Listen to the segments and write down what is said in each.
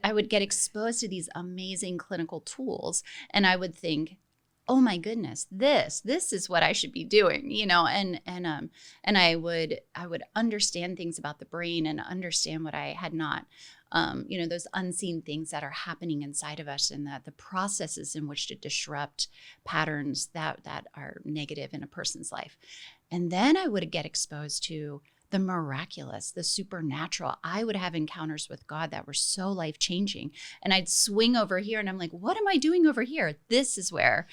I would get exposed to these amazing clinical tools, and I would think, oh my goodness, this is what I should be doing, and I would understand things about the brain and understand what I had not, those unseen things that are happening inside of us, and that the processes in which to disrupt patterns that are negative in a person's life. And then I would get exposed to the miraculous, the supernatural. I would have encounters with God that were so life-changing. And I'd swing over here and I'm like, what am I doing over here? This is where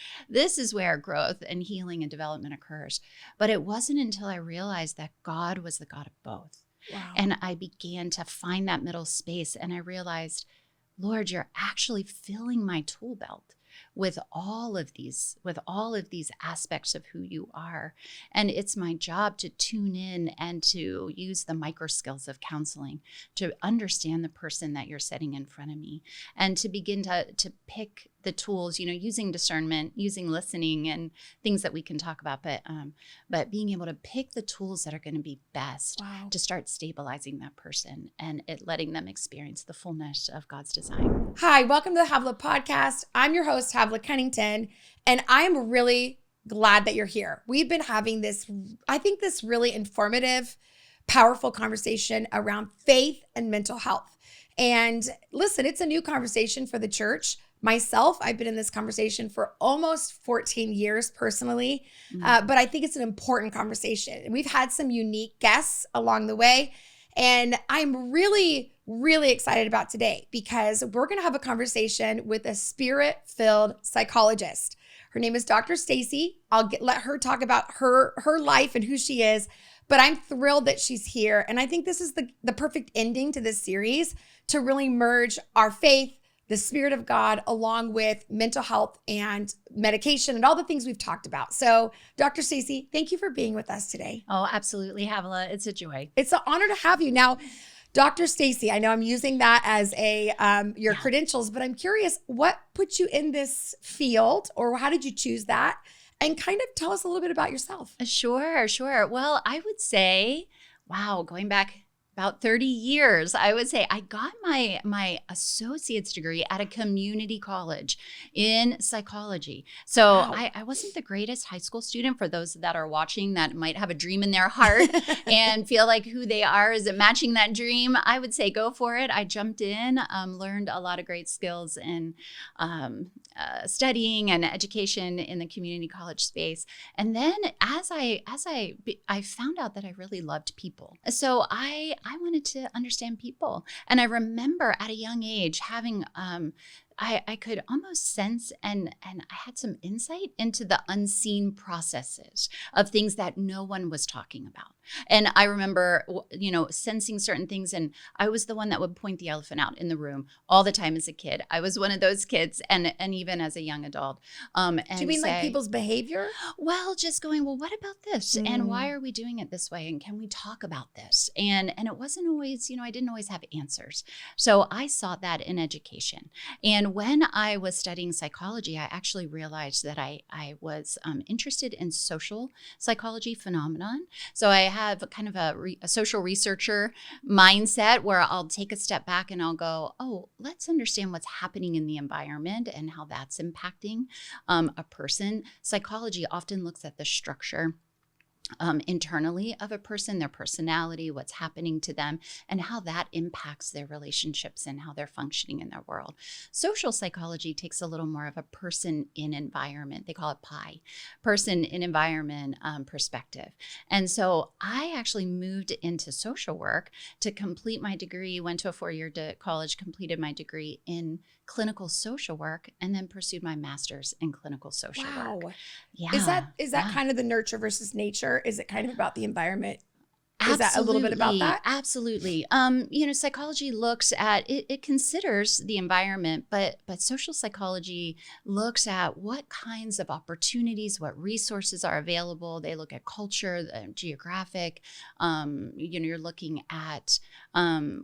growth and healing and development occurs. But it wasn't until I realized that God was the God of both. Wow. And I began to find that middle space, and I realized, Lord, you're actually filling my tool belt with all of these aspects of who you are. And it's my job to tune in and to use the micro skills of counseling to understand the person that you're setting in front of me, and to begin to pick the tools, using discernment, using listening and things that we can talk about, but being able to pick the tools that are going to be best to start stabilizing that person and letting them experience the fullness of God's design. Hi, welcome to the Havilah podcast. I'm your host, Havilah Cunnington, and I'm really glad that you're here. We've been having this really informative, powerful conversation around faith and mental health. And listen, it's a new conversation for the church. Myself, I've been in this conversation for almost 14 years personally, but I think it's an important conversation. And we've had some unique guests along the way. And I'm really, really excited about today because we're going to have a conversation with a spirit-filled psychologist. Her name is Dr. Stacy. Let her talk about her life and who she is. But I'm thrilled that she's here. And I think this is the perfect ending to this series to really merge our faith, the Spirit of God, along with mental health and medication and all the things we've talked about. So, Dr. Stacy, thank you for being with us today. Oh, absolutely, Havilah. It's a joy. It's an honor to have you. Now, Dr. Stacy, I know I'm using that as your credentials, but I'm curious, what put you in this field, or how did you choose that? And kind of tell us a little bit about yourself. Sure. Well, I would say, going back about 30 years, I would say I got my associate's degree at a community college in psychology. So I wasn't the greatest high school student. For those that are watching that might have a dream in their heart and feel like who they are is it matching that dream, I would say go for it. I jumped in, learned a lot of great skills in studying and education in the community college space. And then as I found out that I really loved people. So I wanted to understand people. And I remember at a young age having, I could almost sense and I had some insight into the unseen processes of things that no one was talking about. And I remember, sensing certain things, and I was the one that would point the elephant out in the room all the time as a kid. I was one of those kids, and even as a young adult. Do you mean like people's behavior? Well, just going, what about this? And why are we doing it this way? And can we talk about this? And it wasn't always, I didn't always have answers. So I sought that in education. And when I was studying psychology, I actually realized that I was interested in social psychology phenomenon. So I have kind of a social researcher mindset where I'll take a step back and I'll go, let's understand what's happening in the environment and how that's impacting a person. Psychology often looks at the structure internally of a person, their personality, what's happening to them, and how that impacts their relationships and how they're functioning in their world. Social psychology takes a little more of a person in environment. They call it PI, person in environment perspective. And so I actually moved into social work to complete my degree, went to a 4-year college, completed my degree in clinical social work, and then pursued my master's in clinical social work. Yeah. Is that kind of the nurture versus nature? Is it kind of about the environment? Is that a little bit about that? Absolutely. Psychology looks at it considers the environment, but social psychology looks at what kinds of opportunities, what resources are available. They look at culture, geographic. You're looking at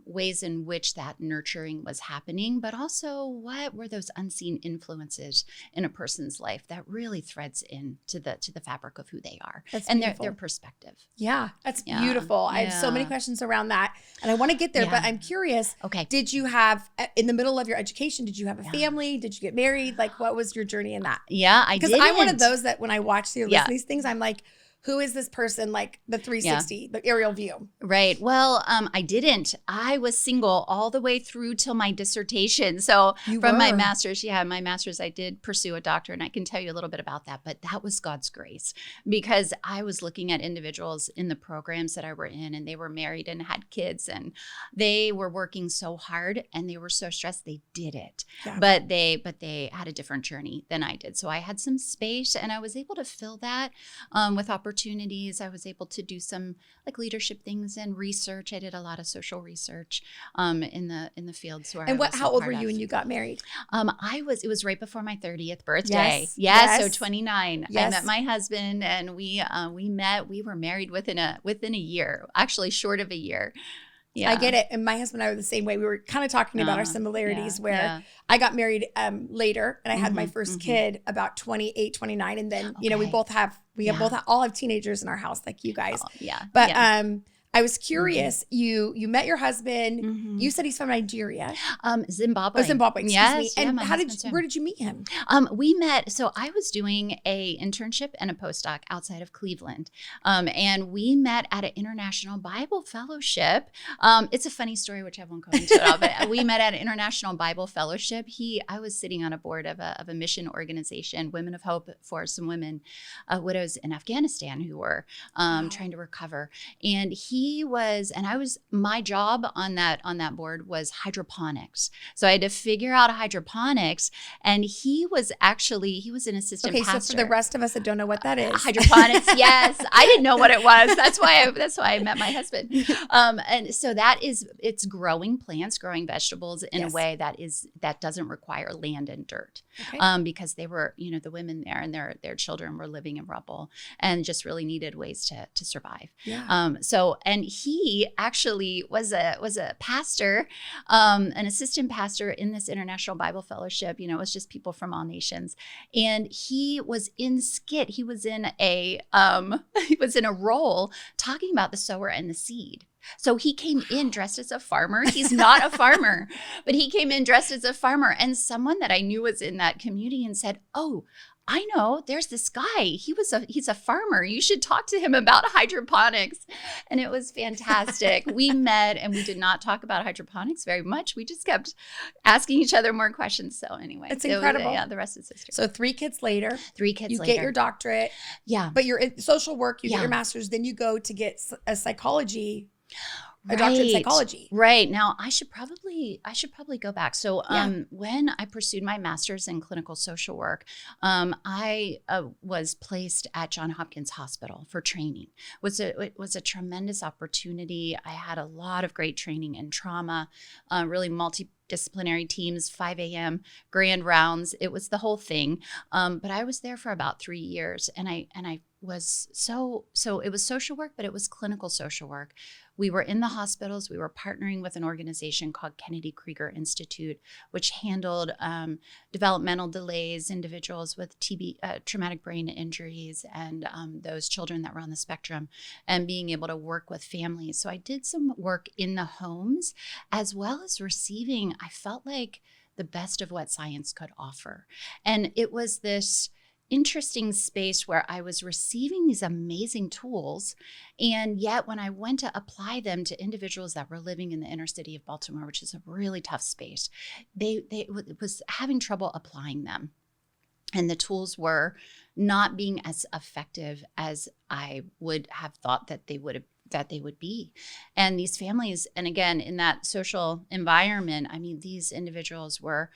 ways in which that nurturing was happening, but also what were those unseen influences in a person's life that really threads into the fabric of who they are. That's and beautiful. their perspective. Yeah, that's beautiful. beautiful. I have so many questions around that, and I want to get there, but I'm curious. Okay. Did you have, in the middle of your education, did you have a family? Did you get married? Like, what was your journey in that? Yeah, I did. Because I'm one of those that when I watch you listen to these things, I'm like, who is this person? Like the 360, the aerial view. Right. Well, I didn't. I was single all the way through till my dissertation. So my master's, my master's, I did pursue a doctorate, and I can tell you a little bit about that, but that was God's grace, because I was looking at individuals in the programs that I were in, and they were married and had kids, and they were working so hard and they were so stressed. They did it, but they had a different journey than I did. So I had some space, and I was able to fill that with opportunities. I was able to do some like leadership things and research. I did a lot of social research in the fields where. And how old were you when you got married? It was right before my 30th birthday. Yes. So 29. Yes. I met my husband, and we met. We were married within a year, actually short of a year. Yeah. I get it. And my husband and I were the same way. We were kind of talking about our similarities where I got married later, and I had my first kid about 28, 29. And then, we all have teenagers in our house like you guys. But I was curious. You met your husband. You said he's from Nigeria. Zimbabwe. Oh, Zimbabwe. Excuse me. And where did you meet him? We met. So I was doing a internship and a postdoc outside of Cleveland, and we met at an International Bible Fellowship. It's a funny story, which I won't go into it all, but we met at an International Bible Fellowship. I was sitting on a board of a mission organization, Women of Hope, for some women, widows in Afghanistan who were trying to recover, and my job on that board was hydroponics. So I had to figure out hydroponics, and he was an assistant pastor. So for the rest of us that don't know what that is. Hydroponics, yes. I didn't know what it was. That's why I met my husband. And so it's growing plants, growing vegetables in a way that doesn't require land and dirt. Okay. Because they were, the women there and their children were living in rubble and just really needed ways to survive. Yeah. And he actually was a pastor, an assistant pastor in this International Bible Fellowship. It was just people from all nations. And he was in skit. He was in a role talking about the sower and the seed. So he came in dressed as a farmer. He's not a farmer, but he came in dressed as a farmer. And someone that I knew was in that community and said, "Oh, I know, there's this guy. He's a farmer. You should talk to him about hydroponics." And it was fantastic. We met, and we did not talk about hydroponics very much. We just kept asking each other more questions. So anyway, it's incredible. The rest is history. So 3 kids later, you later, get your doctorate. Yeah. But you're in social work, you get your master's, then you go to get a psychology. A doctorate in psychology. Right. Now, I should probably go back. So when I pursued my master's in clinical social work, I was placed at Johns Hopkins Hospital for training. It was a tremendous opportunity. I had a lot of great training in trauma, really multidisciplinary teams, 5 a.m. grand rounds. It was the whole thing. But I was there for about 3 years, and I was so it was social work, but it was clinical social work. We were in the hospitals. We were partnering with an organization called Kennedy Krieger Institute, which handled developmental delays, individuals with TB, traumatic brain injuries, and those children that were on the spectrum, and being able to work with families. So I did some work in the homes, as well as receiving, I felt like, the best of what science could offer. And it was this interesting space where I was receiving these amazing tools, and yet when I went to apply them to individuals that were living in the inner city of Baltimore, which is a really tough space, they was having trouble applying them, and the tools were not being as effective as I would have thought that they would be. And these families, and again, in that social environment, I mean, these individuals were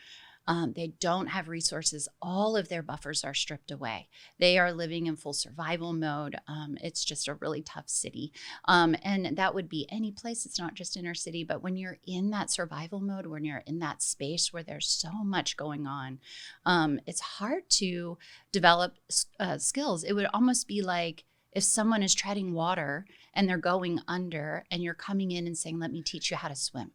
they don't have resources. All of their buffers are stripped away. They are living in full survival mode. It's just a really tough city. And that would be any place. It's not just inner city, but when you're in that survival mode, when you're in that space where there's so much going on, it's hard to develop skills. It would almost be like if someone is treading water and they're going under, and you're coming in and saying, "Let me teach you how to swim."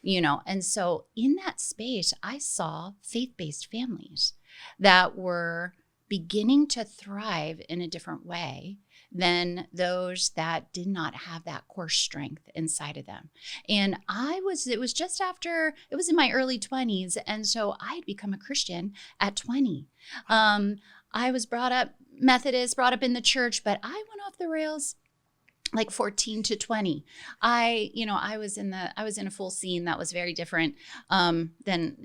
And so in that space, I saw faith-based families that were beginning to thrive in a different way than those that did not have that core strength inside of them. And it was in my early 20s. And so I had become a Christian at 20. I was brought up Methodist, brought up in the church, but I went off the rails like 14 to 20. I was in a full scene that was very different than,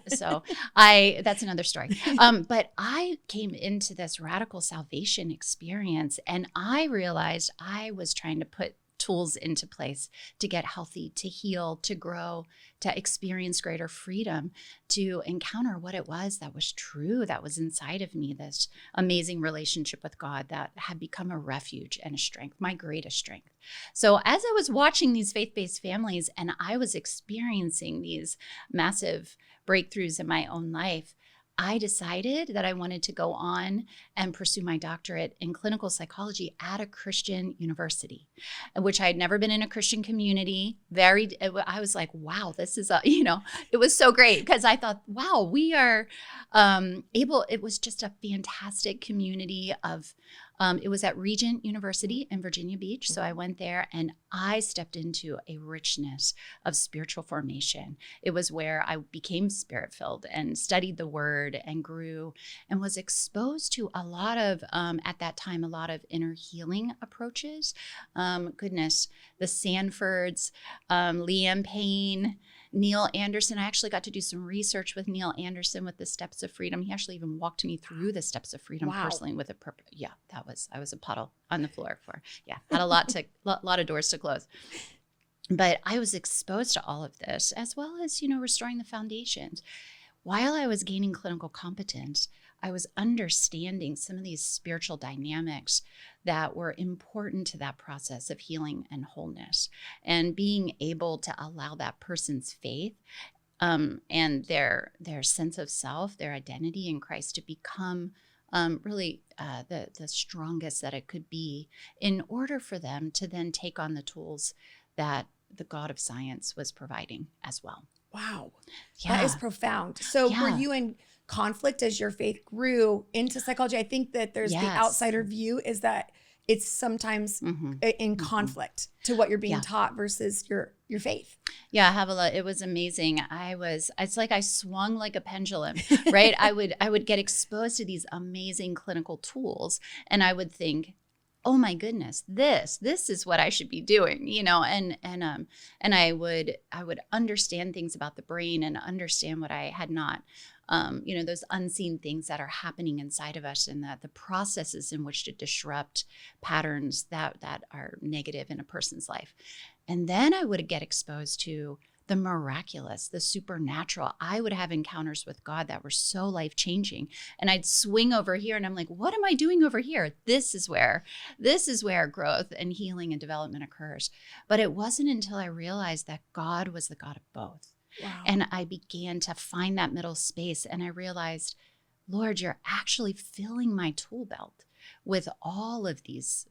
so that's another story. But I came into this radical salvation experience, and I realized I was trying to put tools into place to get healthy, to heal, to grow, to experience greater freedom, to encounter what it was that was true, that was inside of me, this amazing relationship with God that had become a refuge and a strength, my greatest strength. So as I was watching these faith-based families and I was experiencing these massive breakthroughs in my own life, I decided that I wanted to go on and pursue my doctorate in clinical psychology at a Christian university, which I had never been in a Christian community. I was like, wow, this is it was so great because I thought, wow, we are it was just a fantastic community of, it was at Regent University in Virginia Beach. So I went there and I stepped into a richness of spiritual formation. It was where I became spirit-filled and studied the word and grew and was exposed to a lot of, at that time, a lot of inner healing approaches. The Sanfords, Leanne Payne, Neil Anderson. I actually got to do some research with Neil Anderson with the Steps of Freedom. He actually even walked me through the Steps of Freedom personally with a purpose. Yeah, I was a puddle on the floor had a lot of doors to close. But I was exposed to all of this, as well as, restoring the foundations. While I was gaining clinical competence, I was understanding some of these spiritual dynamics that were important to that process of healing and wholeness, and being able to allow that person's faith and their sense of self, their identity in Christ to become really the strongest that it could be in order for them to then take on the tools that the God of science was providing as well. Wow. Yeah. That is profound. So were you in conflict as your faith grew into psychology? I think that there's the outsider view is that it's sometimes in conflict to what you're being taught versus your faith. Yeah, Havilah, it was amazing. It's like I swung like a pendulum, right? I would get exposed to these amazing clinical tools and I would think, oh my goodness, this is what I should be doing, and I would understand things about the brain and understand what I had not, those unseen things that are happening inside of us, and that the processes in which to disrupt patterns that are negative in a person's life. And then I would get exposed to the miraculous, the supernatural. I would have encounters with God that were so life-changing. And I'd swing over here and I'm like, what am I doing over here? This is where growth and healing and development occurs. But it wasn't until I realized that God was the God of both. Wow. And I began to find that middle space and I realized, Lord, you're actually filling my tool belt with all of these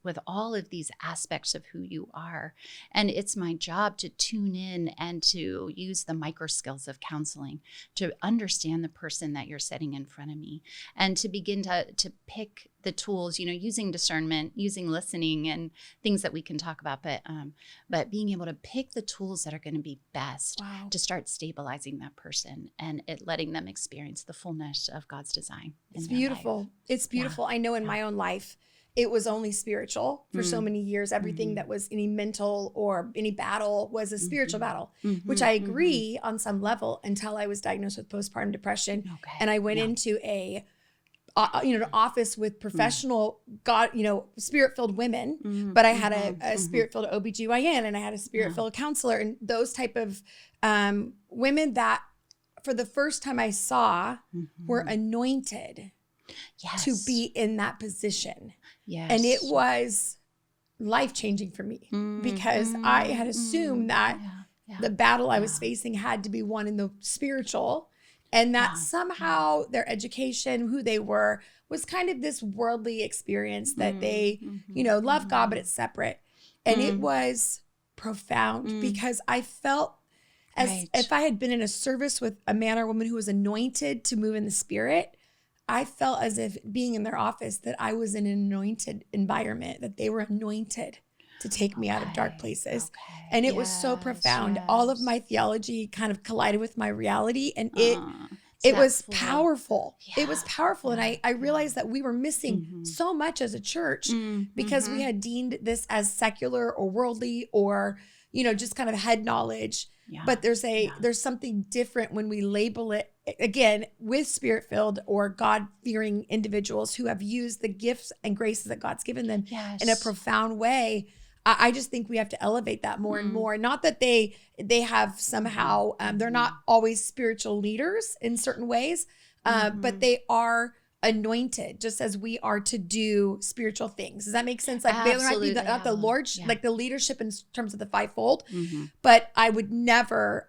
aspects of who you are. And it's my job to tune in and to use the micro skills of counseling to understand the person that you're setting in front of me and to begin to pick the tools, using discernment, using listening and things that we can talk about, but being able to pick the tools that are going to be best to start stabilizing that person and letting them experience the fullness of God's design. It's beautiful. It's beautiful. I know in my own life, it was only spiritual for so many years. Everything that was any mental or any battle was a spiritual battle, which I agree on some level until I was diagnosed with postpartum depression. Okay. And I went into an office with professional God, spirit-filled women, but I had a spirit-filled OBGYN and I had a spirit-filled counselor and those type of women that for the first time I saw were anointed to be in that position. Yes. And it was life-changing for me because I had assumed that the battle I was facing had to be won in the spiritual. And that somehow their education, who they were, was kind of this worldly experience that they, love God, but it's separate. And it was profound because I felt as if I had been in a service with a man or woman who was anointed to move in the spirit, I felt as if being in their office that I was in an anointed environment, that they were anointed to take me out of dark places. Okay. And it was so profound. All of my theology kind of collided with my reality, and it was powerful. Yeah. It was powerful. And I realized that we were missing so much as a church because we had deemed this as secular or worldly or, just kind of head knowledge. Yeah. But there's something different when we label it, again, with spirit-filled or God-fearing individuals who have used the gifts and graces that God's given them in a profound way. I just think we have to elevate that more and more. Not that they have somehow, they're not always spiritual leaders in certain ways, but they are anointed just as we are to do spiritual things. Does that make sense? Like they might be not the Lord, like the leadership in terms of the fivefold, but I would never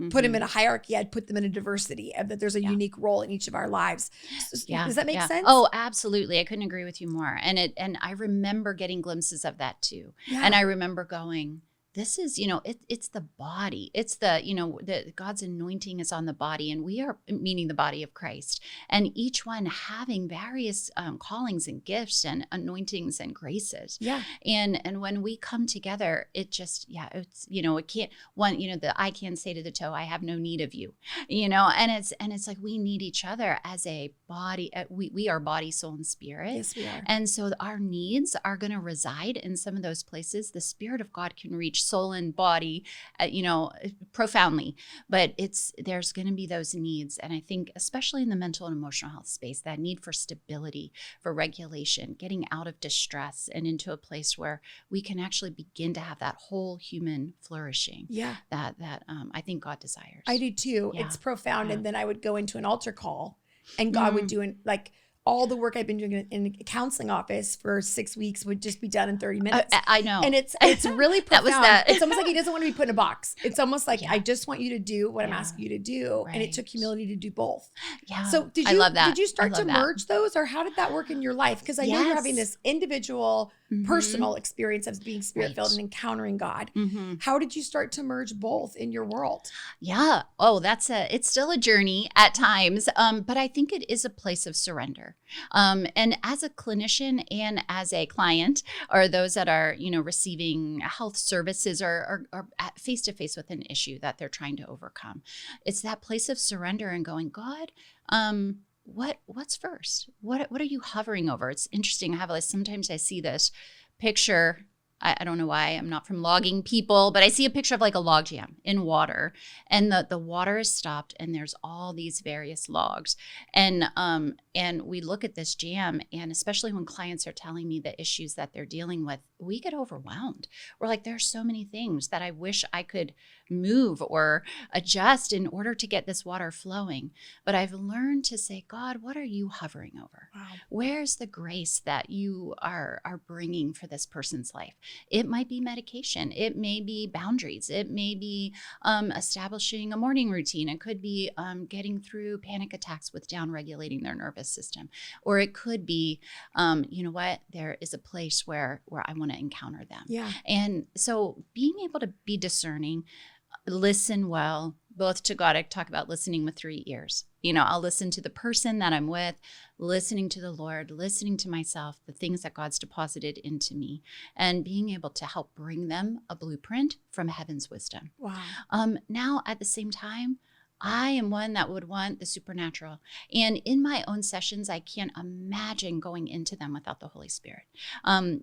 put them in a hierarchy. I'd put them in a diversity of that there's a unique role in each of our lives. Does that make sense? Oh, absolutely. I couldn't agree with you more. And I remember getting glimpses of that too. Yeah. And I remember going, this is, it's the body. It's the God's anointing is on the body, and we are, meaning the body of Christ, and each one having various callings and gifts and anointings and graces. Yeah. And when we come together, it just, it's, it can't the eye can say to the toe, I have no need of you, and it's like, we need each other as a body. We are body, soul, and spirit. Yes, we are. And so our needs are going to reside in some of those places. The Spirit of God can reach soul and body, profoundly, but there's going to be those needs. And I think especially in the mental and emotional health space, that need for stability, for regulation, getting out of distress and into a place where we can actually begin to have that whole human flourishing. Yeah. That I think God desires. I do too. Yeah. It's profound. Yeah. And then I would go into an altar call and God would do all the work I've been doing in a counseling office for 6 weeks would just be done in 30 minutes. I know. And it's really profound. It's almost like he doesn't want to be put in a box. It's almost like, I just want you to do what I'm asking you to do. Right. And it took humility to do both. Yeah. So I love that. Did you start to merge those, or how did that work in your life? Because I know you're having this individual personal experience of being spirit-filled and encountering God. How did you start to merge both in your world? Yeah. Oh, it's still a journey at times. But I think it is a place of surrender. And as a clinician and as a client, or those that are, receiving health services or face-to-face with an issue that they're trying to overcome, it's that place of surrender and going, God, what's first? What are you hovering over? It's interesting. Havilah, sometimes I see this picture. I don't know why, I'm not from logging people, but I see a picture of like a log jam in water, and the water is stopped and there's all these various logs. And we look at this jam, and especially when clients are telling me the issues that they're dealing with, we get overwhelmed. We're like, there's so many things that I wish I could move or adjust in order to get this water flowing. But I've learned to say, God, what are you hovering over? Wow. Where's the grace that you are bringing for this person's life? It might be medication. It may be boundaries. It may be establishing a morning routine. It could be getting through panic attacks with down-regulating their nervous system. Or it could be, there is a place where I want to encounter them. Yeah. And so being able to be discerning, listen well, both to God. I talk about listening with 3 ears. I'll listen to the person that I'm with, listening to the Lord, listening to myself, the things that God's deposited into me, and being able to help bring them a blueprint from heaven's wisdom. Wow. Now, at the same time, I am one that would want the supernatural. And in my own sessions, I can't imagine going into them without the Holy Spirit.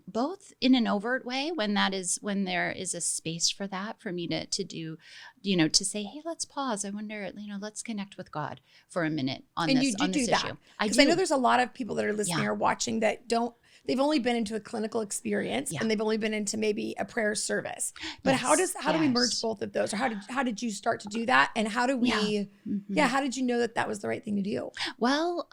Both in an overt way, when there is a space for that, for me to do, to say, hey, let's pause. I wonder, let's connect with God for a minute on this issue. Because I know there's a lot of people that are listening or watching that they've only been into a clinical experience and they've only been into maybe a prayer service. But how do we merge both of those? Or how did you start to do that? And how do we, how did you know that was the right thing to do? Well,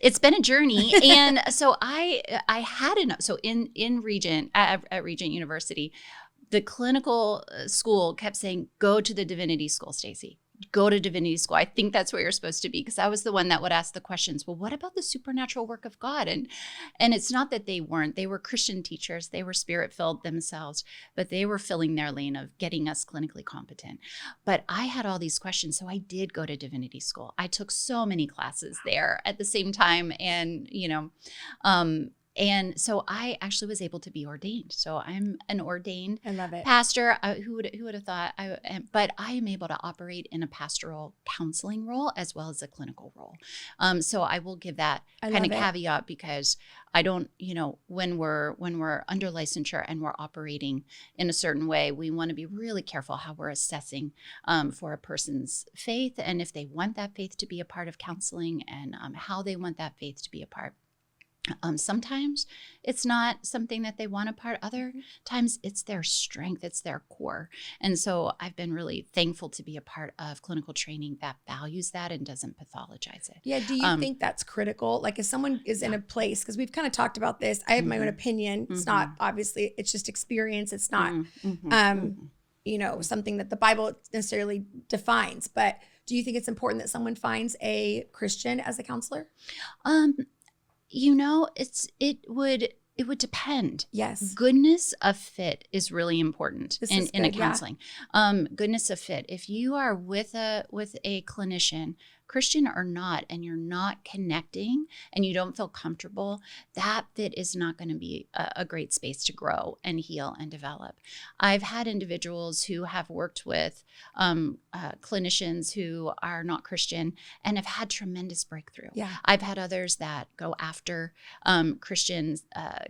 it's been a journey. And so I had in Regent, at Regent University, the clinical school kept saying, go to the divinity school, Stacy. Go to divinity school. I think that's where you're supposed to be, because I was the one that would ask the questions. Well, what about the supernatural work of God? And it's not that they weren't. They were Christian teachers. They were spirit-filled themselves, but they were filling their lane of getting us clinically competent. But I had all these questions, so I did go to divinity school. I took so many classes there at the same time, and and so I actually was able to be ordained. So I'm an ordained pastor. Who would have thought? But I am able to operate in a pastoral counseling role as well as a clinical role. So I will give that kind of caveat, because I don't, when we're under licensure and we're operating in a certain way, we want to be really careful how we're assessing for a person's faith, and if they want that faith to be a part of counseling, and how they want that faith to be a part. Sometimes it's not something that they want a part. Other times it's their strength, it's their core. And so I've been really thankful to be a part of clinical training that values that and doesn't pathologize it. Yeah. Do you think that's critical? Like if someone is in a place, because we've kind of talked about this, I have my own opinion. It's not, obviously, it's just experience. It's not, something that the Bible necessarily defines. But do you think it's important that someone finds a Christian as a counselor? It would depend. Yes. Goodness of fit is really important in a counseling. Goodness of fit. If you are with a clinician, Christian or not, and you're not connecting and you don't feel comfortable, that fit is not going to be a great space to grow and heal and develop. I've had individuals who have worked with clinicians who are not Christian and have had tremendous breakthrough. Yeah. I've had others that go after Christian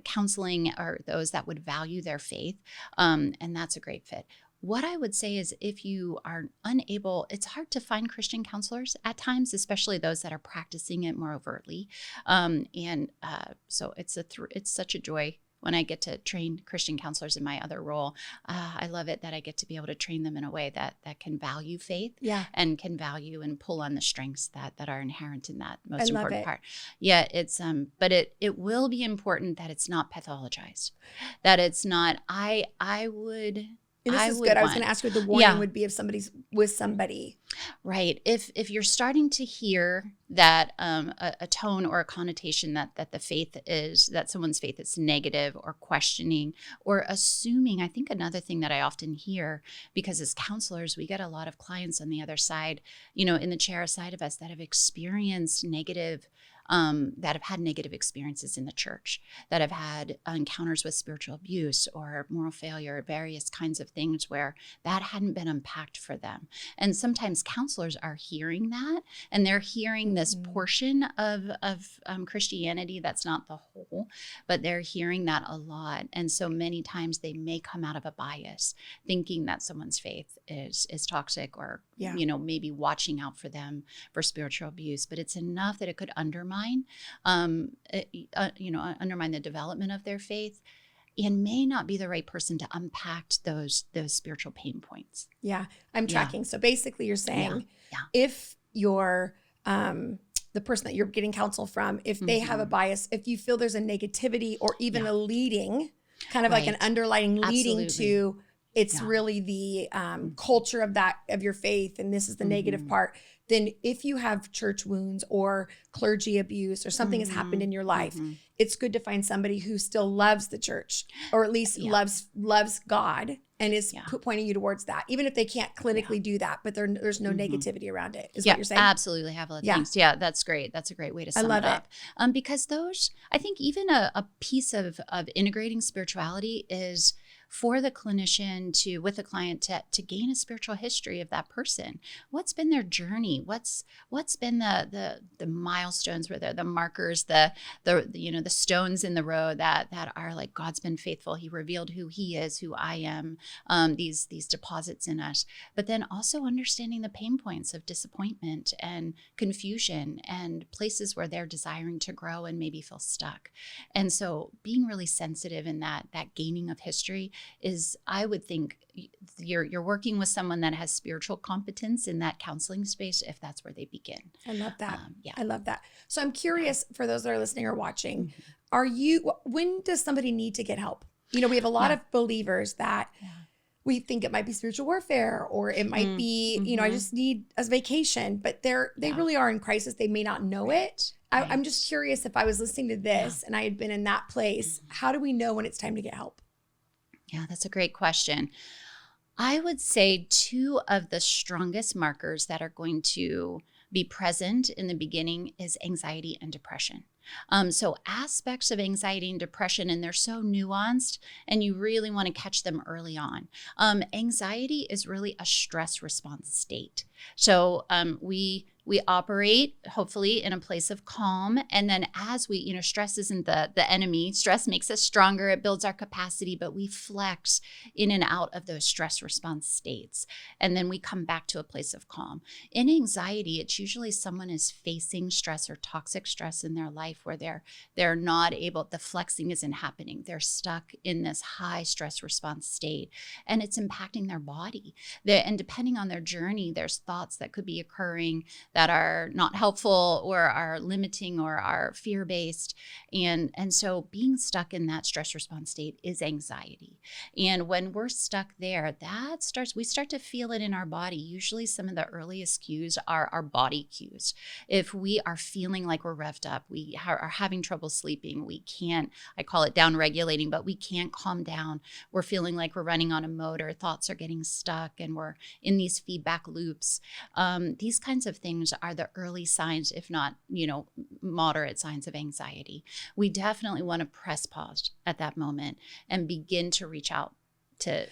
counseling, or those that would value their faith, and that's a great fit. What I would say is, if you are unable, it's hard to find Christian counselors at times, especially those that are practicing it more overtly. So it's such a joy when I get to train Christian counselors in my other role. I love it that I get to be able to train them in a way that can value faith, and can value and pull on the strengths that are inherent in that most important part. Yeah, it's but it will be important that it's not pathologized, that it's not. I would. And this is good. I was going to ask you what the warning would be if somebody's with somebody. Right. If you're starting to hear that a tone or a connotation that someone's faith is negative, or questioning or assuming. I think another thing that I often hear, because as counselors, we get a lot of clients on the other side, in the chair side of us, that have experienced negative that have had negative experiences in the church, that have had encounters with spiritual abuse or moral failure, various kinds of things where that hadn't been unpacked for them. And sometimes counselors are hearing that, and they're hearing this portion of Christianity that's not the whole, but they're hearing that a lot. And so many times they may come out of a bias, thinking that someone's faith is toxic, or maybe watching out for them for spiritual abuse. But it's enough that it could undermine the development of their faith, and may not be the right person to unpack those spiritual pain points. Yeah, I'm tracking. So basically you're saying if you're the person that you're getting counsel from, if they have a bias, if you feel there's a negativity or even a leading, kind of like an underlying leading to, it's really the culture of your faith, and this is the negative part, then if you have church wounds or clergy abuse or something has happened in your life, it's good to find somebody who still loves the church, or at least loves God, and is pointing you towards that, even if they can't clinically do that, but there's no negativity around it, is what you're saying? Absolutely, Havilah. Thanks. Yeah, that's great. That's a great way to sum it up. Because I think even a piece of integrating spirituality is for the clinician with the client to gain a spiritual history of that person. What's been their journey? What's been the milestones, where they're the markers, the stones in the road that are like, God's been faithful. He revealed who he is, who I am, these deposits in us. But then also understanding the pain points of disappointment and confusion, and places where they're desiring to grow and maybe feel stuck. And so being really sensitive in that gaining of history is, I would think, you're working with someone that has spiritual competence in that counseling space, if that's where they begin. I love that. I love that. So I'm curious, for those that are listening or watching, when does somebody need to get help? We have a lot of believers that we think it might be spiritual warfare, or it might be, you know, I just need a vacation, but they really are in crisis. They may not know it. I'm just curious, if I was listening to this and I had been in that place, how do we know when it's time to get help? Yeah, that's a great question. I would say two of the strongest markers that are going to be present in the beginning is anxiety and depression. So aspects of anxiety and depression, and they're so nuanced, and you really want to catch them early on. Anxiety is really a stress response state. So we operate hopefully in a place of calm, and then as we, you know, stress isn't the enemy. Stress makes us stronger. It builds our capacity, but we flex in and out of those stress response states, and then we come back to a place of calm. In anxiety, it's usually someone is facing stress or toxic stress in their life where they're not able, the flexing isn't happening. They're stuck in this high stress response state, and it's impacting their body. And depending on their journey, there's thoughts that could be occurring that are not helpful or are limiting or are fear-based. And so being stuck in that stress response state is anxiety. And when we're stuck there, we start to feel it in our body. Usually some of the earliest cues are our body cues. If we are feeling like we're revved up, we are having trouble sleeping, we can't, I call it down regulating, but we can't calm down. We're feeling like we're running on a motor, thoughts are getting stuck, and we're in these feedback loops. These kinds of things are the early signs, if not, you know, moderate signs of anxiety. We definitely want to press pause at that moment and begin to reach out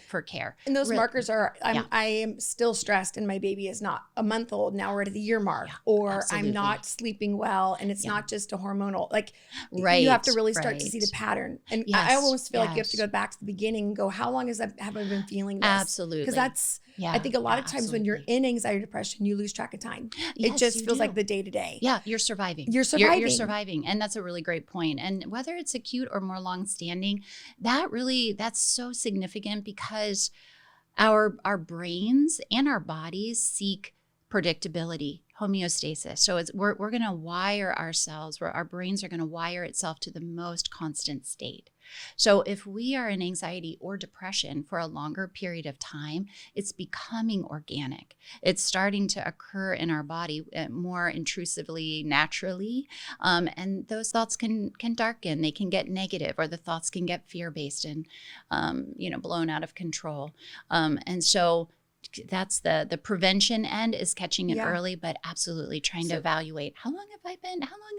for care. And those markers are, I am still stressed and my baby is not a month old. Now we're at the year mark, or absolutely. I'm not sleeping well, and it's not just a hormonal, like you have to really start to see the pattern. And I almost feel like you have to go back to the beginning and go, how long have I been feeling this? Absolutely. Because that's, I think a lot of times when you're in anxiety or depression, you lose track of time. It just feels like the day to day. Yeah, you're surviving. You're surviving. And that's a really great point. And whether it's acute or more long-standing, that's so significant, because our brains and our bodies seek predictability, homeostasis. So we're going to wire ourselves, where our brains are going to wire itself to the most constant state. So if we are in anxiety or depression for a longer period of time, it's becoming organic. It's starting to occur in our body more intrusively, naturally. And those thoughts can darken. They can get negative, or the thoughts can get fear-based and, blown out of control. And so that's the prevention end, is catching it early, but absolutely trying to evaluate, how long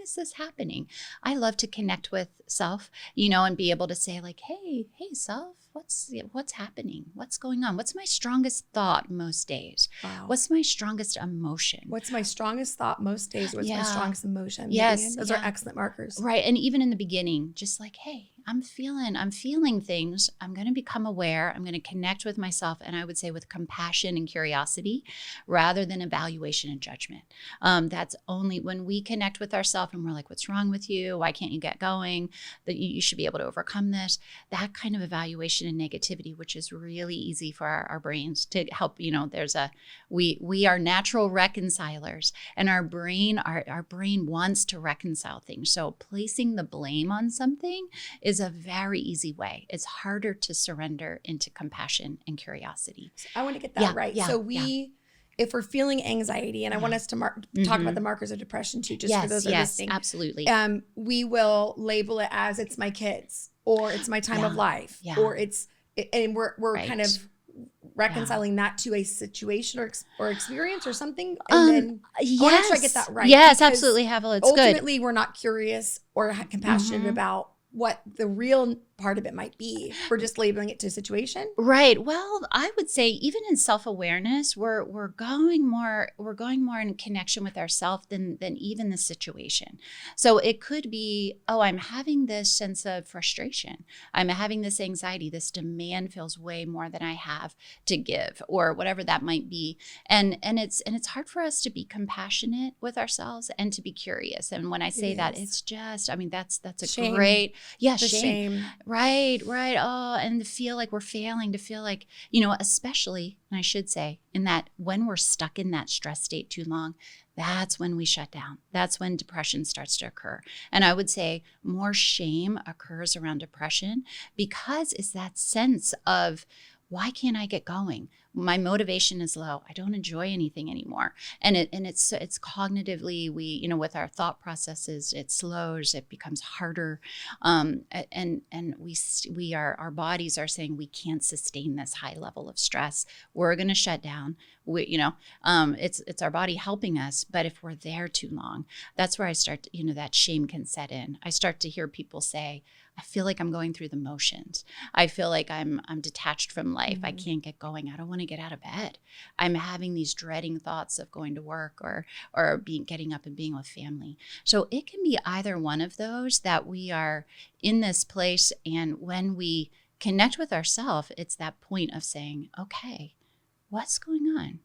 is this happening? I love to connect with self, and be able to say like, hey self, what's happening? What's going on? What's my strongest thought most days? Wow. What's my strongest emotion? What's my strongest thought most days? What's my strongest emotion? Yes. Those are excellent markers. Right. And even in the beginning, just like, hey, I'm feeling things. I'm going to become aware. I'm going to connect with myself. And I would say with compassion and curiosity, rather than evaluation and judgment. That's only when we connect with ourselves and we're like, what's wrong with you? Why can't you get going? That you should be able to overcome this. That kind of evaluation and negativity, which is really easy for our brains to help. We are natural reconcilers, and our brain wants to reconcile things. So placing the blame on something is a very easy way. It's harder to surrender into compassion and curiosity. So I want to get that right. So if we're feeling anxiety, and I want us to talk about the markers of depression too, just for those that are listening. Absolutely. We will label it as it's my kids, or it's my time of life, or and we're kind of reconciling that to a situation or experience or something. And then I want to make sure I get that right. Yes, absolutely, Havilah. It's ultimately, we're not curious or compassionate about what the real part of it might be. We're just labeling it to a situation. Right. Well, I would say even in self-awareness, we're going more in connection with ourselves than even the situation. So it could be, I'm having this sense of frustration. I'm having this anxiety. This demand feels way more than I have to give, or whatever that might be. And it's hard for us to be compassionate with ourselves and to be curious. And when I say that, it's just, that's a shame. Great, shame. Right. Oh, and to feel like we're failing, to feel like, especially, and I should say, in that when we're stuck in that stress state too long, that's when we shut down. That's when depression starts to occur. And I would say more shame occurs around depression, because it's that sense of, Why can't I get going? My motivation is low. I don't enjoy anything anymore. And it's cognitively, with our thought processes, it slows, it becomes harder. And our bodies are saying we can't sustain this high level of stress. We're going to shut down. It's our body helping us. But if we're there too long, that's where I start, that shame can set in. I start to hear people say, I feel like I'm going through the motions. I feel like I'm detached from life. I can't get going. I don't want to get out of bed. I'm having these dreading thoughts of going to work or getting up and being with family. So it can be either one of those that we are in this place. And when we connect with ourselves, it's that point of saying, okay, what's going on?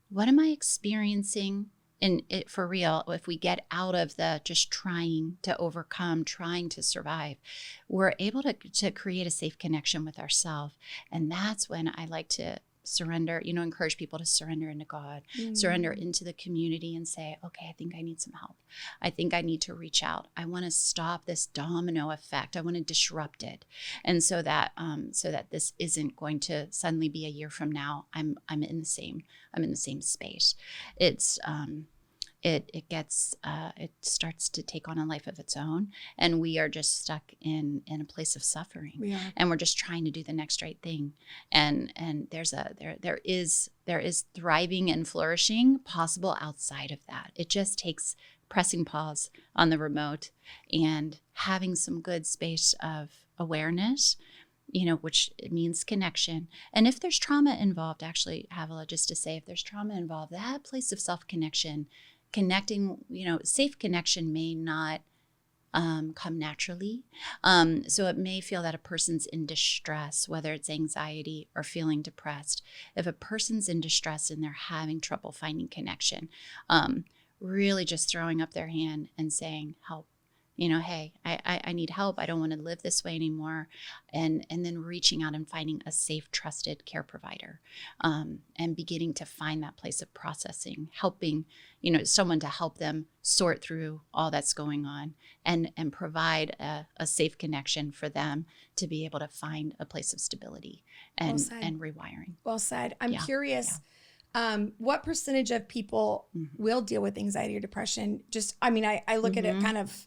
What am I experiencing? And it, for real, if we get out of the just trying to overcome, trying to survive, we're able to create a safe connection with ourselves. And that's when I like to surrender, encourage people to surrender into God, surrender into the community and say, okay, I think I need some help. I think I need to reach out. I want to stop this domino effect. I want to disrupt it. And so that this isn't going to suddenly be a year from now, I'm in the same space. It starts to take on a life of its own, and we are just stuck in a place of suffering, and we're just trying to do the next right thing. And there is thriving and flourishing possible outside of that. It just takes pressing pause on the remote and having some good space of awareness, which means connection. And if there's trauma involved, actually, Havilah, just to say, if there's trauma involved, that place of self-connection, connecting, safe connection may not come naturally. So it may feel that a person's in distress, whether it's anxiety or feeling depressed. If a person's in distress and they're having trouble finding connection, really just throwing up their hand and saying, help. Hey, I need help. I don't want to live this way anymore. And then reaching out and finding a safe, trusted care provider, and beginning to find that place of processing, helping, someone to help them sort through all that's going on and provide a safe connection for them to be able to find a place of stability and rewiring. Well said. I'm curious. What percentage of people will deal with anxiety or depression? I look at it kind of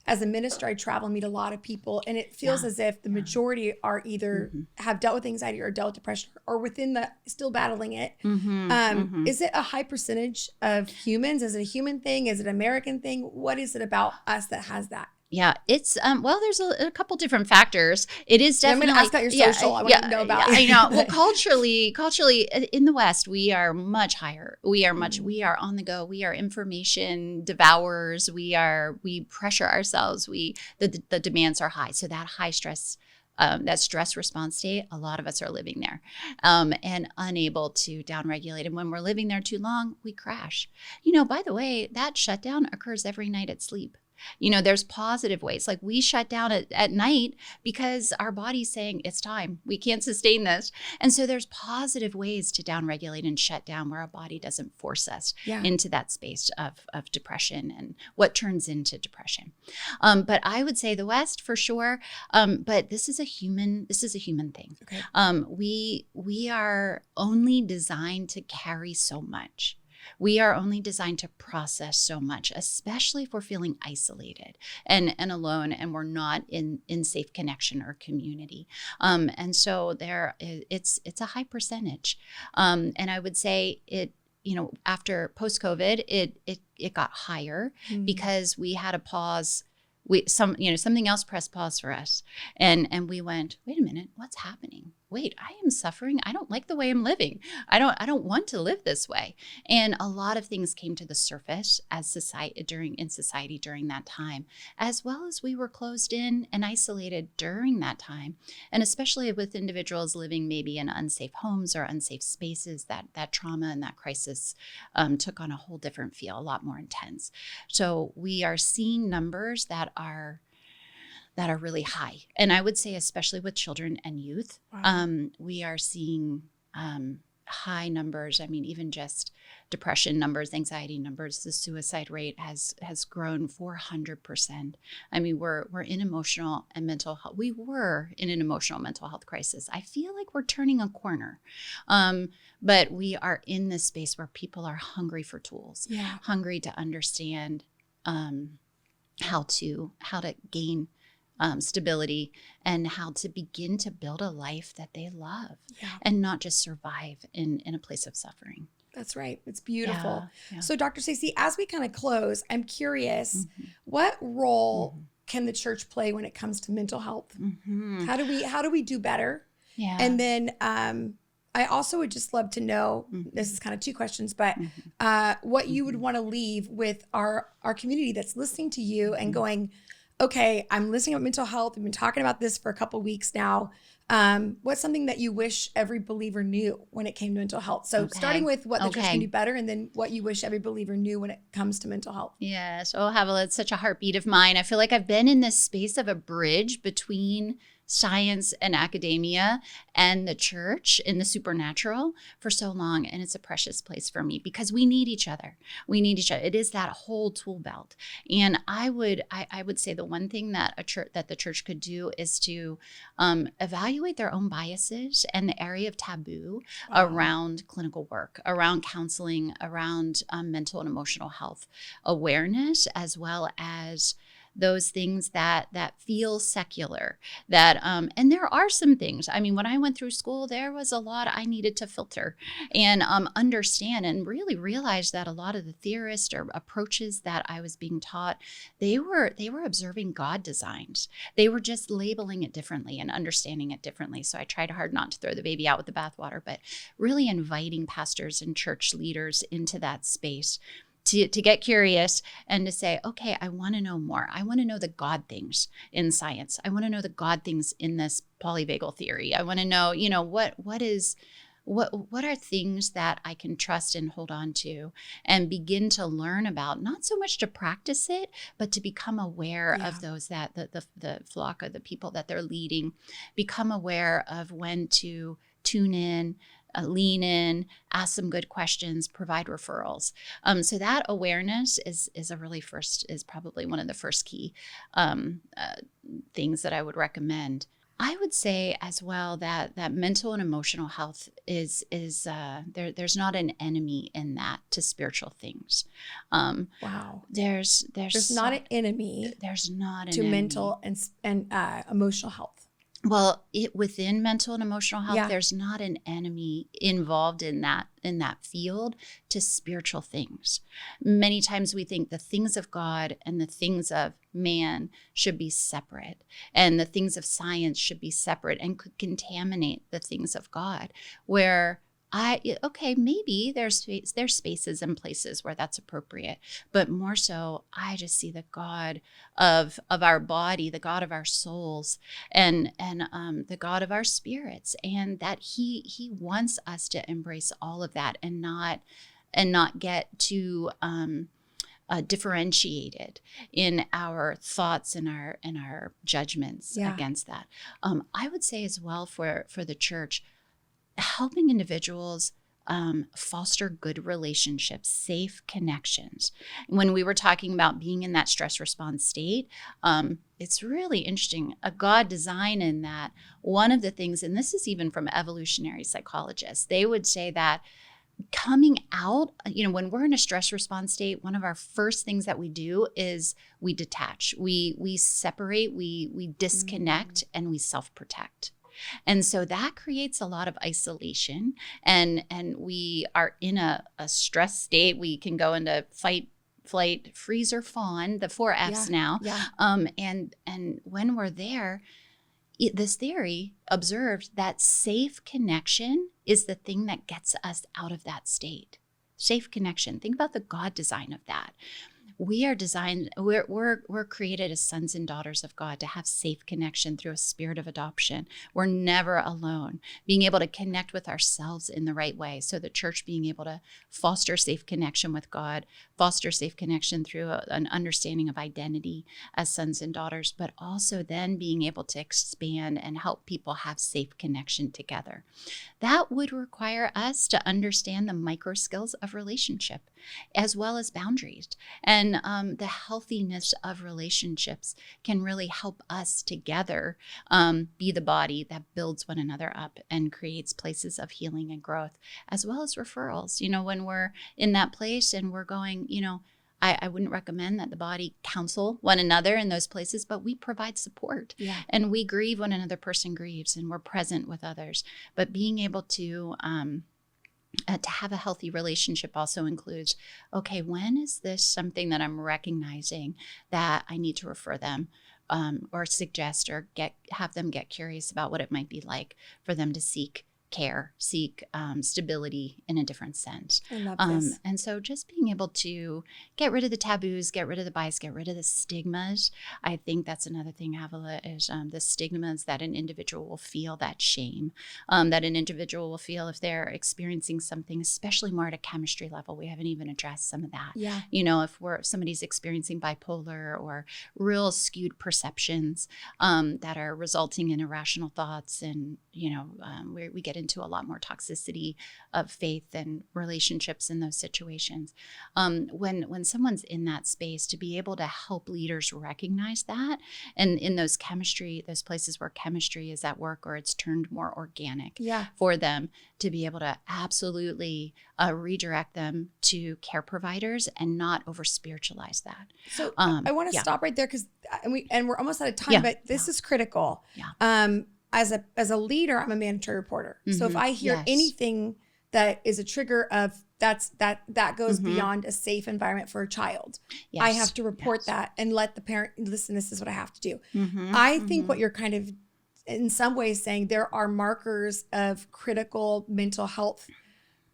as a minister. I travel and meet a lot of people, and it feels as if the majority are either have dealt with anxiety or dealt with depression or within the still battling it. Is it a high percentage of humans? Is it a human thing? Is it an American thing? What is it about us that has that? Yeah, it's there's a couple different factors. It is definitely. I'm going to ask about your social. I want to know about. I know. Well, culturally, in the West, we are much higher. We are we are on the go. We are information devourers. We pressure ourselves. The demands are high. So that high stress. That stress response state, a lot of us are living there, and unable to downregulate. And when we're living there too long, we crash. By the way, that shutdown occurs every night at sleep. There's positive ways. Like we shut down at night because our body's saying it's time. We can't sustain this. And so there's positive ways to downregulate and shut down where our body doesn't force us into that space of depression and what turns into depression. But I would say the West for sure. But this is a human thing. Okay. We are only designed to carry so much. We are only designed to process so much, especially if we're feeling isolated and alone and we're not in safe connection or community. And so it's a high percentage. And I would say it, after post-COVID, it got higher because we had a pause. Something else pressed pause for us. And we went, wait a minute, what's happening? Wait, I am suffering. I don't like the way I'm living. I don't want to live this way. And a lot of things came to the surface in society during that time, as well as we were closed in and isolated during that time. And especially with individuals living maybe in unsafe homes or unsafe spaces, that trauma and that crisis took on a whole different feel, a lot more intense. So we are seeing numbers that are really high. And I would say, especially with children and youth, we are seeing high numbers. I mean, even just depression numbers, anxiety numbers, the suicide rate has grown 400%. I mean, we're in emotional and mental health. We were in an emotional mental health crisis. I feel like we're turning a corner. But we are in this space where people are hungry for tools, hungry to understand how to gain stability and how to begin to build a life that they love and not just survive in a place of suffering. That's right. It's beautiful. Yeah. So Dr. Stacey, as we kind of close, I'm curious, what role can the church play when it comes to mental health? How do we do better? Yeah. And then I also would just love to know, this is kind of two questions, but what you would want to leave with our community that's listening to you and going, okay, I'm listening about mental health. We've been talking about this for a couple of weeks now. What's something that you wish every believer knew when it came to mental health? So starting with what the church can do better, and then what you wish every believer knew when it comes to mental health. Yes. Oh, Havilah, it's such a heartbeat of mine. I feel like I've been in this space of a bridge between science and academia and the church in the supernatural for so long. And it's a precious place for me because we need each other. We need each other. It is that whole tool belt. And I would say the one thing that the church could do is to evaluate their own biases and the area of taboo around clinical work, around counseling, around mental and emotional health awareness, as well as those things that feel secular, and there are some things. I mean, when I went through school, there was a lot I needed to filter and understand and really realize that a lot of the theorists or approaches that I was being taught, they were observing God designs. They were just labeling it differently and understanding it differently. So I tried hard not to throw the baby out with the bathwater, but really inviting pastors and church leaders into that space to get curious and to say, okay, I want to know more. I want to know the God things in science. I want to know the God things in this polyvagal theory. I want to know, what are things that I can trust and hold on to and begin to learn about, not so much to practice it, but to become aware of those that the flock of the people that they're leading, become aware of when to tune in, lean in, ask some good questions, provide referrals. So that awareness is probably one of the first key things that I would recommend. I would say as well that mental and emotional health is there's not an enemy in that to spiritual things. Wow. There's not an enemy. There's not an to enemy. mental and emotional health. Well, within mental and emotional health, there's not an enemy involved in that field to spiritual things. Many times we think the things of God and the things of man should be separate, and the things of science should be separate and could contaminate the things of God, where maybe there's spaces and places where that's appropriate, but more so, I just see the God of our body, the God of our souls, and the God of our spirits, and that He wants us to embrace all of that and not get too differentiated in our thoughts and our judgments against that. I would say as well for the church, helping individuals foster good relationships, safe connections. When we were talking about being in that stress response state, it's really interesting, a God design in that. One of the things, and this is even from evolutionary psychologists, they would say that coming out, when we're in a stress response state, one of our first things that we do is we detach, we separate, we disconnect, and we self-protect. And so that creates a lot of isolation, and we are in a stress state. We can go into fight, flight, freeze, or fawn, the 4 Fs now. Yeah. And when we're there, this theory observed that safe connection is the thing that gets us out of that state. Safe connection. Think about the God design of that. we are designed, we're created as sons and daughters of God to have safe connection through a spirit of adoption. We're never alone. Being able to connect with ourselves in the right way. So the church being able to foster safe connection with God, foster safe connection through an understanding of identity as sons and daughters, but also then being able to expand and help people have safe connection together. That would require us to understand the micro skills of relationship as well as boundaries. And the healthiness of relationships can really help us together be the body that builds one another up and creates places of healing and growth, as well as referrals. When we're in that place and we're going, I wouldn't recommend that the body counsel one another in those places, but we provide support and we grieve when another person grieves and we're present with others. But being able to have a healthy relationship also includes, okay, when is this something that I'm recognizing that I need to refer them or suggest or have them get curious about what it might be like for them to seek care, seek stability in a different sense. I love this. And so just being able to get rid of the taboos, get rid of the bias, get rid of the stigmas. I think that's another thing, Havilah, is the stigmas that an individual will feel, that shame, that an individual will feel if they're experiencing something, especially more at a chemistry level. We haven't even addressed some of that. Yeah. If somebody's experiencing bipolar or real skewed perceptions that are resulting in irrational thoughts, and we get into a lot more toxicity of faith and relationships in those situations. When someone's in that space, to be able to help leaders recognize that, and in those places where chemistry is at work or it's turned more organic for them, to be able to absolutely redirect them to care providers and not over spiritualize that. So I want to stop right there because we're almost out of time, but this is critical. Yeah. As a leader, I'm a mandatory reporter. Mm-hmm. So if I hear anything that is a trigger of that goes beyond a safe environment for a child, I have to report that and let the parent listen. This is what I have to do. Mm-hmm. I think what you're kind of in some ways saying, there are markers of critical mental health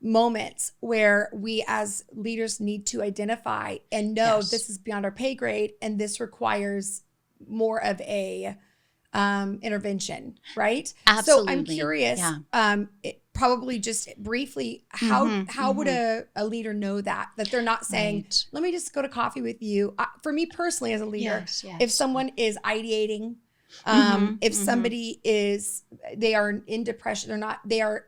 moments where we as leaders need to identify and know this is beyond our pay grade and this requires more of a intervention, right? Absolutely. So I'm curious, probably just briefly, how would a leader know that they're not saying, let me just go to coffee with you. For me personally as a leader, if someone is ideating, if somebody they are in depression, they're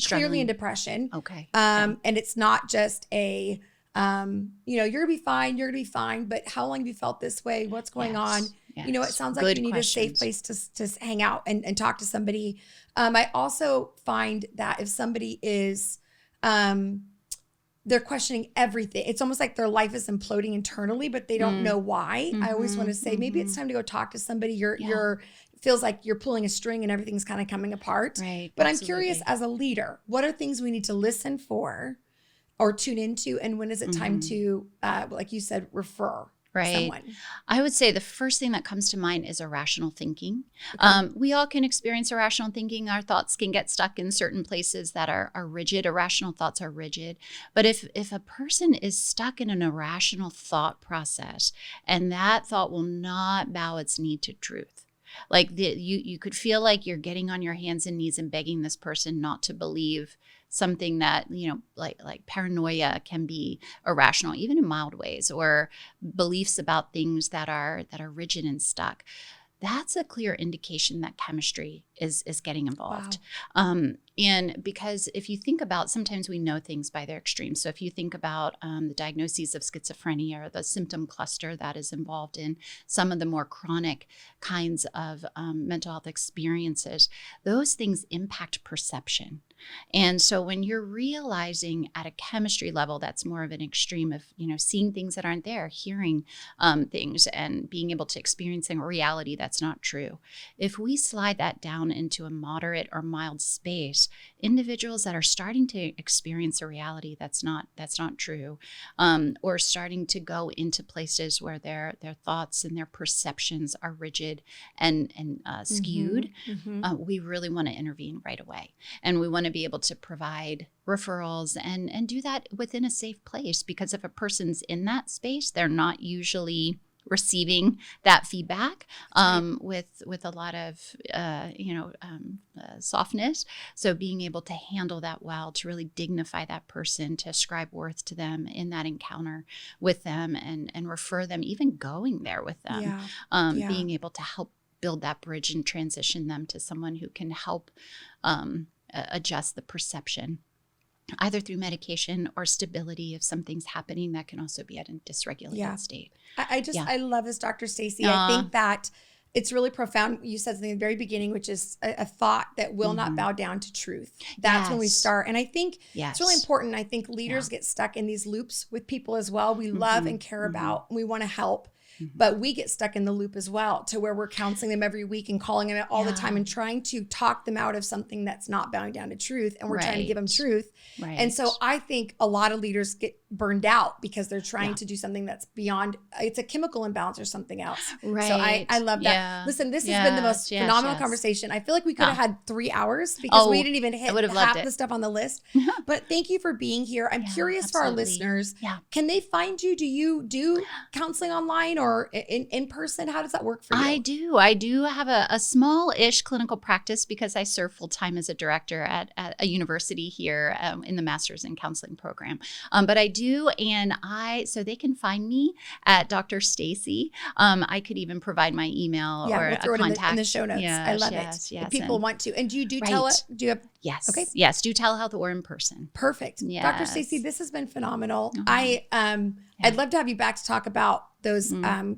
clearly in depression. Okay. And it's not just a, you're gonna be fine, but how long have you felt this way? What's going on? Yes. It sounds like you need a safe place to hang out and talk to somebody. I also find that if somebody is, they're questioning everything. It's almost like their life is imploding internally, but they don't know why. I always want to say, maybe it's time to go talk to somebody. You're feels like you're pulling a string and everything's kind of coming apart. Right. But I'm curious, as a leader, what are things we need to listen for or tune into? And when is it time to, like you said, refer someone? I would say the first thing that comes to mind is irrational thinking. Okay. We all can experience irrational thinking. Our thoughts can get stuck in certain places that are rigid. Irrational thoughts are rigid. But if a person is stuck in an irrational thought process and that thought will not bow its knee to truth, like you could feel like you're getting on your hands and knees and begging this person not to believe something that, like paranoia can be irrational, even in mild ways, or beliefs about things that are rigid and stuck. That's a clear indication that chemistry is getting involved. Wow. And because if you think about, sometimes we know things by their extremes. So if you think about the diagnoses of schizophrenia or the symptom cluster that is involved in some of the more chronic kinds of mental health experiences, those things impact perception. And so when you're realizing at a chemistry level, that's more of an extreme of, seeing things that aren't there, hearing things and being able to experience a reality that's not true. If we slide that down down into a moderate or mild space, individuals that are starting to experience a reality that's not true, or starting to go into places where their thoughts and their perceptions are rigid and skewed, we really want to intervene right away. And we want to be able to provide referrals and do that within a safe place, because if a person's in that space, they're not usually receiving that feedback with a lot of softness. So being able to handle that well, to really dignify that person, to ascribe worth to them in that encounter with them, and refer them, even going there with them, being able to help build that bridge and transition them to someone who can help adjust the perception, either through medication or stability if something's happening that can also be at a dysregulated state. I love this, Dr. Stacy. I think that it's really profound. You said something at the very beginning, which is a thought that will not bow down to truth. That's when we start. And I think it's really important. I think leaders get stuck in these loops with people as well. We love and care about, and we want to help. But we get stuck in the loop as well, to where we're counseling them every week and calling them out all the time and trying to talk them out of something that's not bowing down to truth. And we're trying to give them truth. And so I think a lot of leaders get burned out because they're trying to do something that's beyond, it's a chemical imbalance or something else. So I love that. Listen, this has been the most phenomenal conversation. I feel like we could have had 3 hours because we didn't even hit half the stuff on the list. But thank you for being here. I'm curious for our listeners. Can they find you? Do you do counseling online or in person? How does that work for you? I do have a small-ish clinical practice because I serve full-time as a director at a university here in the Master's in Counseling program. But I do, and so they can find me at Dr. Stacy. I could even provide my email or we'll throw a contact. it in the show notes. I love it. If people want to. And do you do tele? Do you have? Yes. Okay. Yes. Do telehealth or in person. Perfect. Yes. Dr. Stacy, this has been phenomenal. I'd love to have you back to talk about those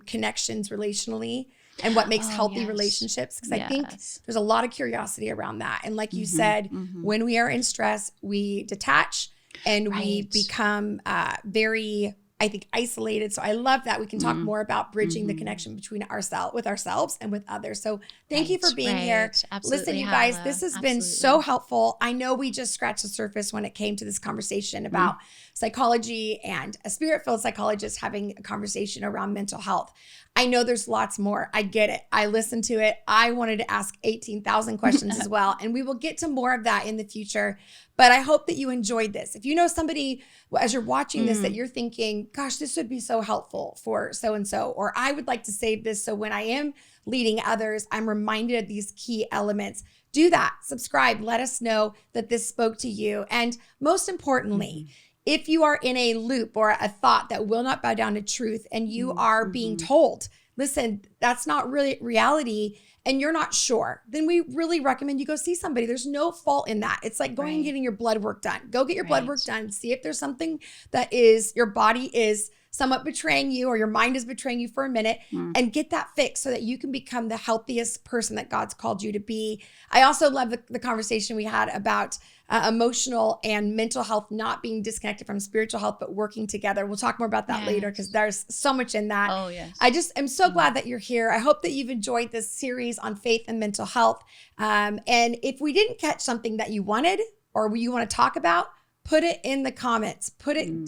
connections relationally and what makes healthy relationships. Because I think there's a lot of curiosity around that. And like you said, when we are in stress, we detach and we become very, I think, isolated. So I love that we can talk more about bridging the connection between ourselves and with others. So thank you for being here. Absolutely, listen, you guys, this has been so helpful. I know we just scratched the surface when it came to this conversation about psychology and a spirit-filled psychologist having a conversation around mental health. I know there's lots more. I get it. I listened to it. I wanted to ask 18,000 questions as well. And we will get to more of that in the future. But I hope that you enjoyed this. If you know somebody, as you're watching this, that you're thinking, gosh, this would be so helpful for so-and-so, or I would like to save this so when I am leading others, I'm reminded of these key elements. Do that. Subscribe. Let us know that this spoke to you. And most importantly, if you are in a loop or a thought that will not bow down to truth and you are being told, listen, that's not really reality and you're not sure, then we really recommend you go see somebody. There's no fault in that. It's like going and getting your blood work done. Go get your blood work done. See if there's something that is, your body is somewhat betraying you or your mind is betraying you for a minute, and get that fixed so that you can become the healthiest person that God's called you to be. I also love the conversation we had about emotional and mental health not being disconnected from spiritual health, but working together. We'll talk more about that later because there's so much in that. Oh, yes. I just am so glad that you're here. I hope that you've enjoyed this series on faith and mental health. And if we didn't catch something that you wanted or you want to talk about, put it in the comments.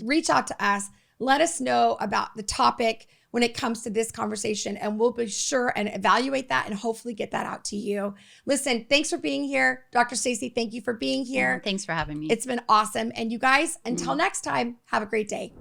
Reach out to us. Let us know about the topic when it comes to this conversation, and we'll be sure and evaluate that and hopefully get that out to you. Listen, thanks for being here. Dr. Stacy, thank you for being here. Thanks for having me. It's been awesome. And you guys, until next time, have a great day.